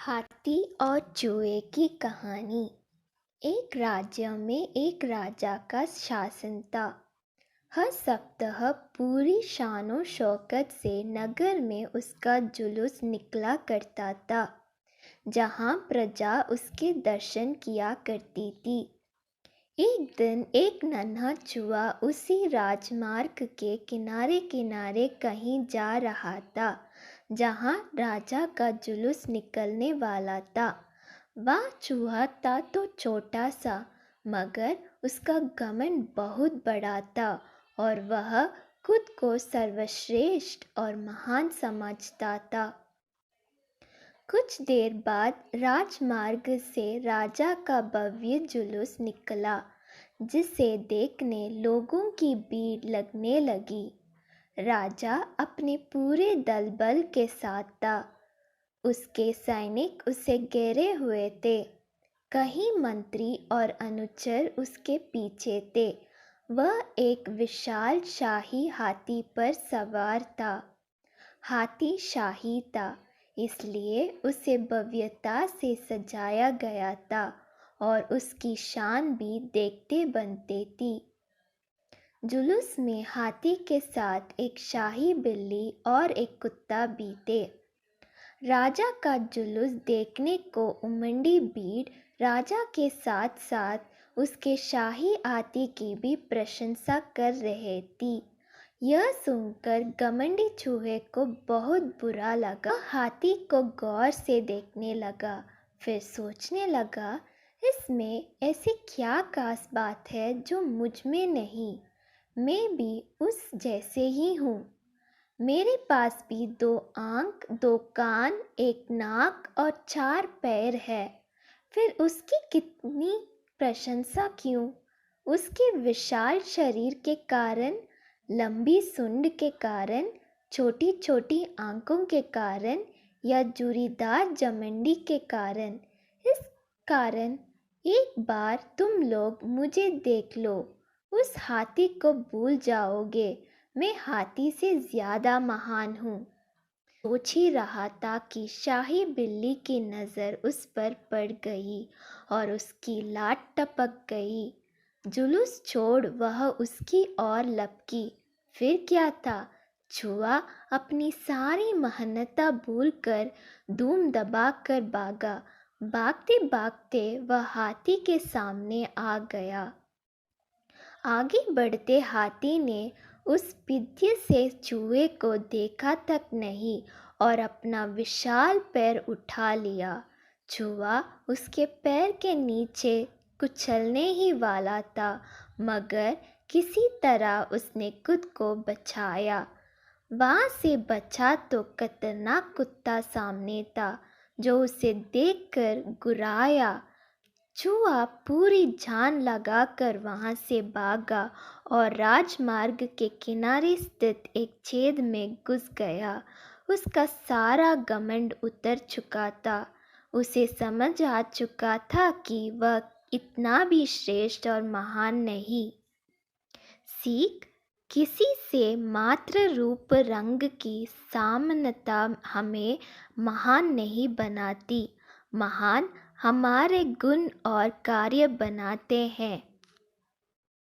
हाथी और चूहे की कहानी। एक राज्य में एक राजा का शासन था। हर सप्ताह पूरी शानो शौकत से नगर में उसका जुलूस निकला करता था, जहाँ प्रजा उसके दर्शन किया करती थी। एक दिन एक नन्हा चूहा उसी राजमार्ग के किनारे किनारे कहीं जा रहा था, जहाँ राजा का जुलूस निकलने वाला था। वह चूहा था तो छोटा सा, मगर उसका घमंड बहुत बड़ा था और वह खुद को सर्वश्रेष्ठ और महान समझता था। कुछ देर बाद राजमार्ग से राजा का भव्य जुलूस निकला, जिसे देखने लोगों की भीड़ लगने लगी। राजा अपने पूरे दल बल के साथ था। उसके सैनिक उसे घेरे हुए थे। कई मंत्री और अनुचर उसके पीछे थे। वह एक विशाल शाही हाथी पर सवार था। हाथी शाही था, इसलिए उसे भव्यता से सजाया गया था और उसकी शान भी देखते बनते थी। जुलूस में हाथी के साथ एक शाही बिल्ली और एक कुत्ता भी थे। राजा का जुलूस देखने को उमड़ी भीड़ राजा के साथ साथ उसके शाही हाथी की भी प्रशंसा कर रही थी। यह सुनकर घमंडी चूहे को बहुत बुरा लगा। हाथी को गौर से देखने लगा, फिर सोचने लगा, इसमें ऐसी क्या खास बात है जो मुझ में नहीं। मैं भी उस जैसे ही हूँ। मेरे पास भी 2 आँख, 2 कान, 1 नाक और 4 पैर है। फिर उसकी कितनी प्रशंसा क्यों? उसके विशाल शरीर के कारण, लंबी सूंड के कारण, छोटी छोटी आंखों के कारण या जूरीदार जमंडी के कारण? इस कारण एक बार तुम लोग मुझे देख लो, उस हाथी को भूल जाओगे। मैं हाथी से ज़्यादा महान हूँ। सोच ही रहा था कि शाही बिल्ली की नज़र उस पर पड़ गई और उसकी लात टपक गई। जुलूस छोड़ वह उसकी ओर लपकी। फिर क्या था? चूहा अपनी सारी मेहनत भूलकर धूम दबाकर भागा। भागते भागते वह हाथी के सामने आ गया। आगे बढ़ते हाथी ने उस विद्य से चूहे को देखा तक नहीं और अपना विशाल पैर उठा लिया। चूहा उसके पैर के नीचे कुचलने ही वाला था, मगर किसी तरह उसने खुद को बचाया। वहाँ से बचा तो खतरनाक कुत्ता सामने था, जो उसे देखकर गुर्राया। चूहा पूरी जान लगाकर वहाँ से भागा और राजमार्ग के किनारे स्थित एक छेद में घुस गया। उसका सारा घमंड उतर चुका था। उसे समझ आ चुका था कि वह इतना भी श्रेष्ठ और महान नहीं। सीख: किसी से मात्र रूप रंग की समानता हमें महान नहीं बनाती। महान हमारे गुण और कार्य बनाते हैं।